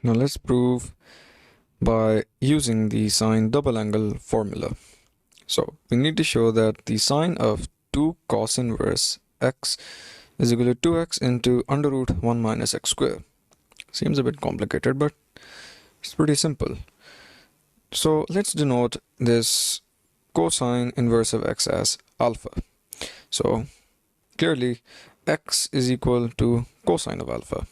Now let's prove by using the sine double angle formula. So we need to show that the sine of 2 cos inverse x is equal to 2x into under root 1 minus x squared. Seems a bit complicated, but it's pretty simple. So let's denote this cosine inverse of x as alpha. So clearly x is equal to cosine of alpha,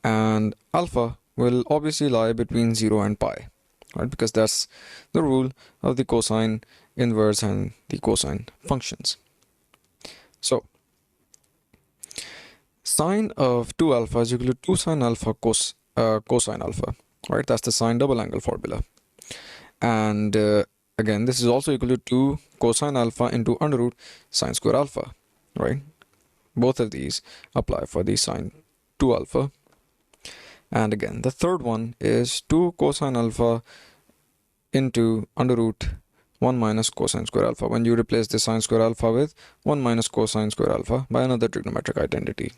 and alpha will obviously lie between 0 and pi, right? Because that's the rule of the cosine inverse and the cosine functions. So sine of 2 alpha is equal to 2 sine alpha cosine alpha, right? That's the sine double angle formula. And again, this is also equal to 2 cosine alpha into under root sine square alpha, right? Both of these apply for the sine 2 alpha. And again, the third one is 2 cosine alpha into under root 1 minus cosine square alpha, when you replace the sine square alpha with 1 minus cosine square alpha by another trigonometric identity.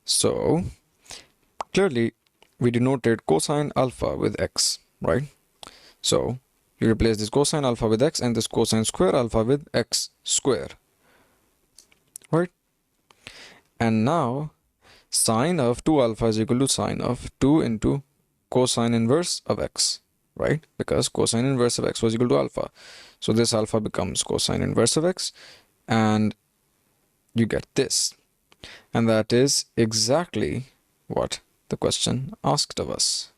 So clearly we denoted cosine alpha with x, right? So you replace this cosine alpha with x and this cosine square alpha with x square, right? And now sine of 2 alpha is equal to sine of 2 into cosine inverse of x, right? Because cosine inverse of x was equal to alpha. So this alpha becomes cosine inverse of x, and you get this. And that is exactly what the question asked of us.